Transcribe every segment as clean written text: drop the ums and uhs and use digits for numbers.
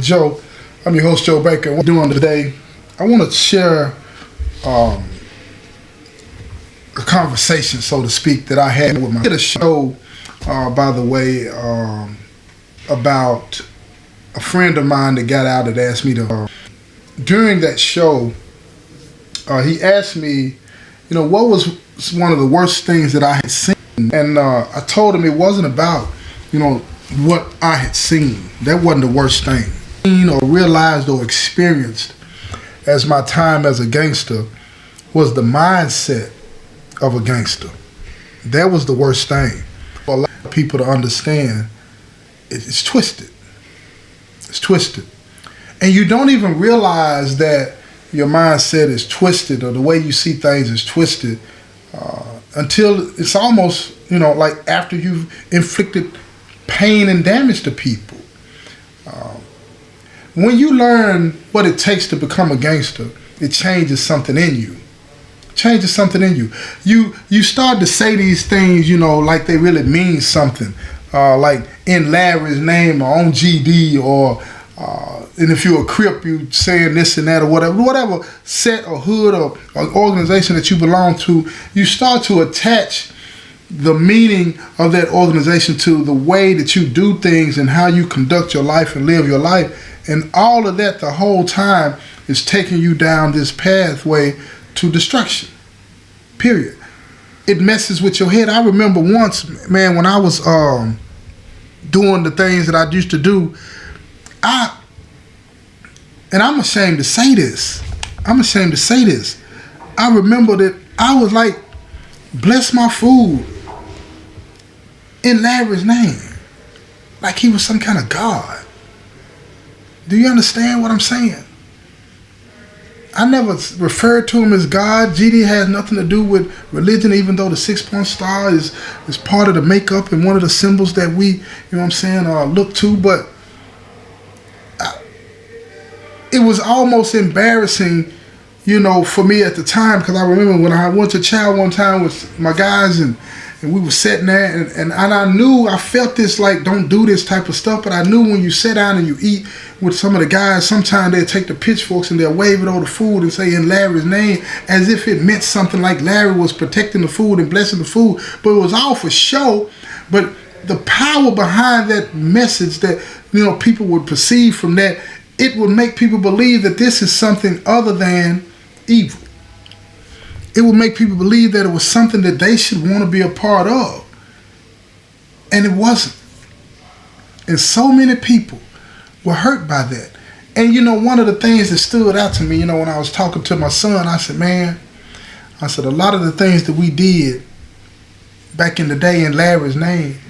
Joe. I'm your host, Joe Baker. What we're doing today, I want to share a conversation, so to speak, that I had with my show, by the way, about a friend of mine that got out that asked me to, during that show, he asked me, what was one of the worst things that I had seen. And I told him it wasn't about, what I had seen. That wasn't the worst thing. Or realized or experienced as my time as a gangster was the mindset of a gangster. That was the worst thing. For a lot of people to understand, it's twisted. It's twisted. And you don't even realize that your mindset is twisted or the way you see things is twisted until it's almost, like after you've inflicted pain and damage to people. When you learn what it takes to become a gangster, it changes something in you. Changes something in you. You start to say these things, like they really mean something. Like in Larry's name or on GD or and if you're a Crip, you saying this and that or whatever set or hood or organization that you belong to, you start to attach the meaning of that organization to the way that you do things and how you conduct your life and live your life. And all of that the whole time is taking you down this pathway to destruction. Period. It messes with your head. I remember once, man, when I was doing the things that I used to do, and I'm ashamed to say this. I remember that I was like, bless my food in Larry's name. Like he was some kind of God. Do you understand what I'm saying? I never referred to him as God. GD has nothing to do with religion, even though the 6-point star is part of the makeup and one of the symbols that we, look to. But it was almost embarrassing, for me at the time, because I remember when I went to chow one time with my guys and we were sitting there and I knew, I felt this like, don't do this type of stuff, but I knew when you sit down and you eat with some of the guys, sometimes they'll take the pitchforks and they'll wave it over the food and say in Larry's name as if it meant something, like Larry was protecting the food and blessing the food, but it was all for show. But the power behind that message that, people would perceive from that, it would make people believe that this is something other than evil. It would make people believe that it was something that they should want to be a part of. And it wasn't. And so many people were hurt by that. And one of the things that stood out to me, when I was talking to my son, I said, a lot of the things that we did back in the day in Larry's name,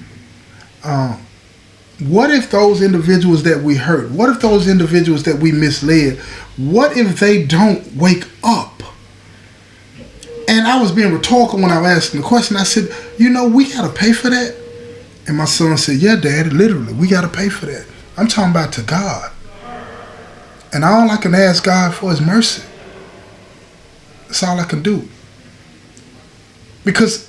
what if those individuals that we hurt, what if those individuals that we misled, what if they don't wake up? And I was being rhetorical when I was asking the question. I said, we got to pay for that? And my son said, yeah, Dad, literally, we got to pay for that. I'm talking about to God. And all I can ask God for is mercy. That's all I can do. Because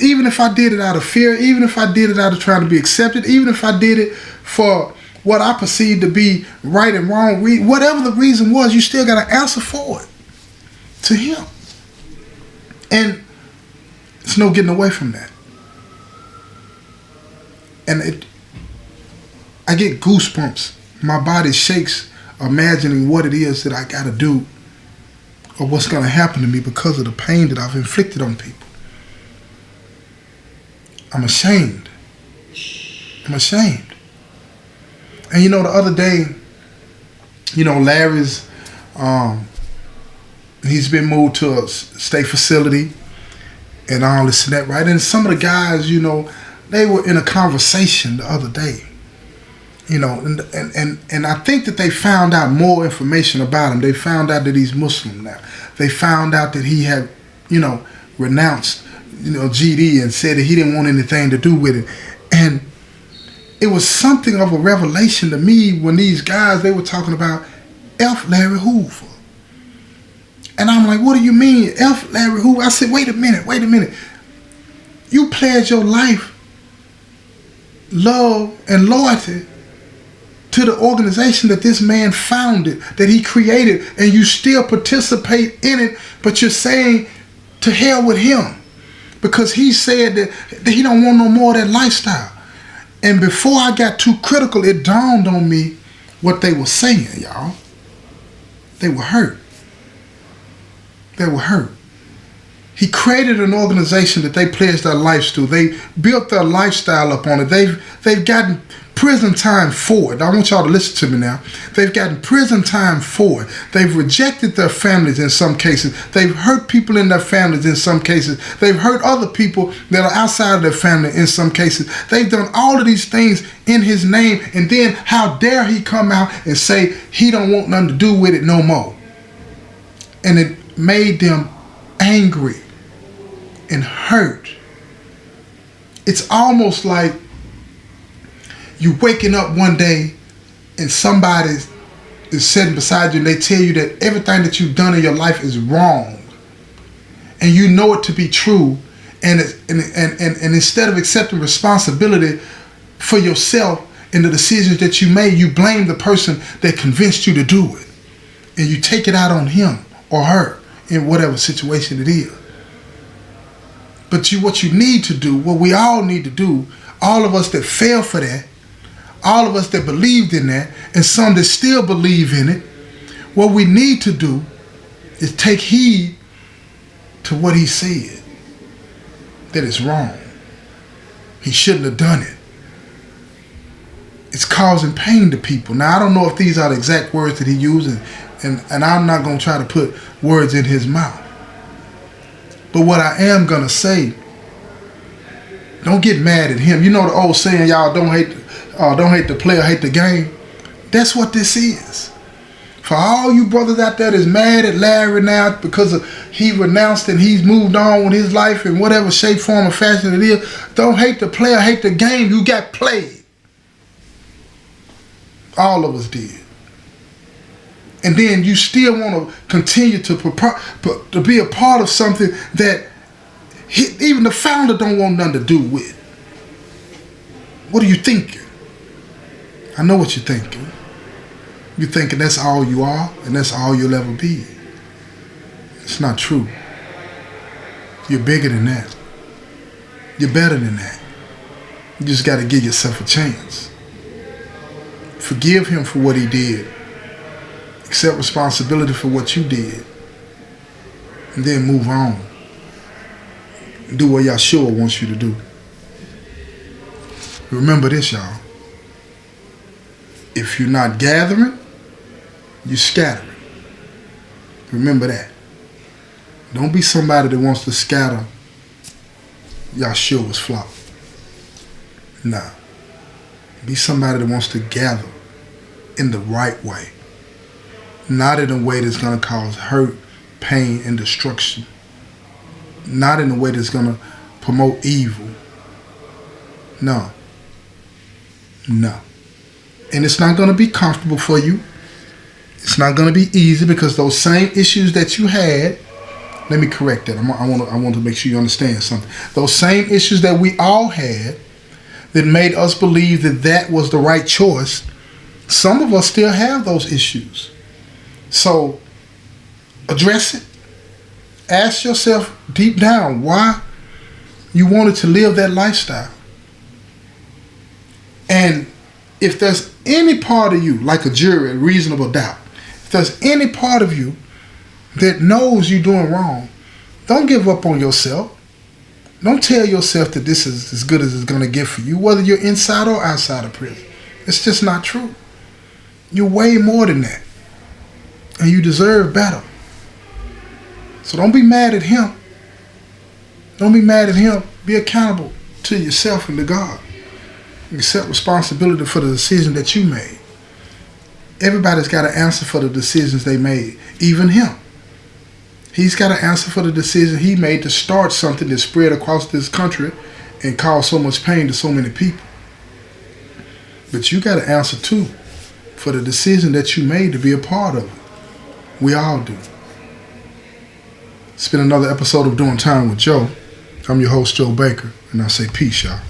even if I did it out of fear, even if I did it out of trying to be accepted, even if I did it for what I perceived to be right and wrong, whatever the reason was, you still got to answer for it to him. And there's no getting away from that. And I get goosebumps. My body shakes imagining what it is that I got to do or what's going to happen to me because of the pain that I've inflicted on people. I'm ashamed. And the other day, Larry's, he's been moved to a state facility and all this and that, right? And some of the guys, they were in a conversation the other day, and I think that they found out more information about him. They found out that he's Muslim now. They found out that he had, renounced, GD and said that he didn't want anything to do with it. And it was something of a revelation to me when these guys, they were talking about F. Larry Hoover. And I'm like, what do you mean, F. Larry Hoover? I said, wait a minute. You pledged your life, love, and loyalty to the organization that this man founded, that he created, and you still participate in it, but you're saying to hell with him because he said that he don't want no more of that lifestyle. And before I got too critical, it dawned on me what they were saying, y'all. They were hurt. They were hurt. He created an organization that they pledged their lives to. They built their lifestyle up on it. They've gotten prison time for it. I want y'all to listen to me now. They've gotten prison time for it. They've rejected their families in some cases. They've hurt people in their families in some cases. They've hurt other people that are outside of their family in some cases. They've done all of these things in his name, and then how dare he come out and say he don't want nothing to do with it no more. And it made them angry and hurt. It's almost like you waking up one day and somebody is sitting beside you and they tell you that everything that you've done in your life is wrong, and you know it to be true, and instead of accepting responsibility for yourself and the decisions that you made, you blame the person that convinced you to do it, and you take it out on him or her in whatever situation it is. But what you need to do, what we all need to do, all of us that fell for that, all of us that believed in that, and some that still believe in it, what we need to do is take heed to what he said, that it's wrong. He shouldn't have done it. It's causing pain to people. Now, I don't know if these are the exact words that he used, and I'm not going to try to put words in his mouth. But what I am going to say, don't get mad at him. You know the old saying, y'all, don't hate the player, hate the game. That's what this is. For all you brothers out there that's mad at Larry now because he renounced and he's moved on with his life in whatever shape, form, or fashion it is, don't hate the player, hate the game. You got played. All of us did. And then you still want to continue to be a part of something that even the founder don't want nothing to do with. What are you thinking? I know what you're thinking. You're thinking that's all you are and that's all you'll ever be. It's not true. You're bigger than that. You're better than that. You just got to give yourself a chance. Forgive him for what he did. Accept responsibility for what you did. And then move on. Do what Yahshua wants you to do. Remember this, y'all. If you're not gathering, you're scattering. Remember that. Don't be somebody that wants to scatter Yahshua's flock. Nah. Be somebody that wants to gather in the right way. Not in a way that's going to cause hurt, pain, and destruction. Not in a way that's going to promote evil. No. No. And it's not going to be comfortable for you. It's not going to be easy because those same issues that you had, let me correct that. I want to make sure you understand something. Those same issues that we all had that made us believe that that was the right choice, some of us still have those issues. So address it. Ask yourself deep down why you wanted to live that lifestyle. And if there's any part of you, like a jury, a reasonable doubt, if there's any part of you that knows you're doing wrong, don't give up on yourself. Don't tell yourself that this is as good as it's going to get for you, whether you're inside or outside of prison. It's just not true. You're way more than that. And you deserve better. So don't be mad at him. Don't be mad at him. Be accountable to yourself and to God. Accept responsibility for the decision that you made. Everybody's got to answer for the decisions they made. Even him. He's got to answer for the decision he made to start something that spread across this country and caused so much pain to so many people. But you got to answer too for the decision that you made to be a part of it. We all do. It's been another episode of Doing Time with Joe. I'm your host, Joe Baker, and I say peace, y'all.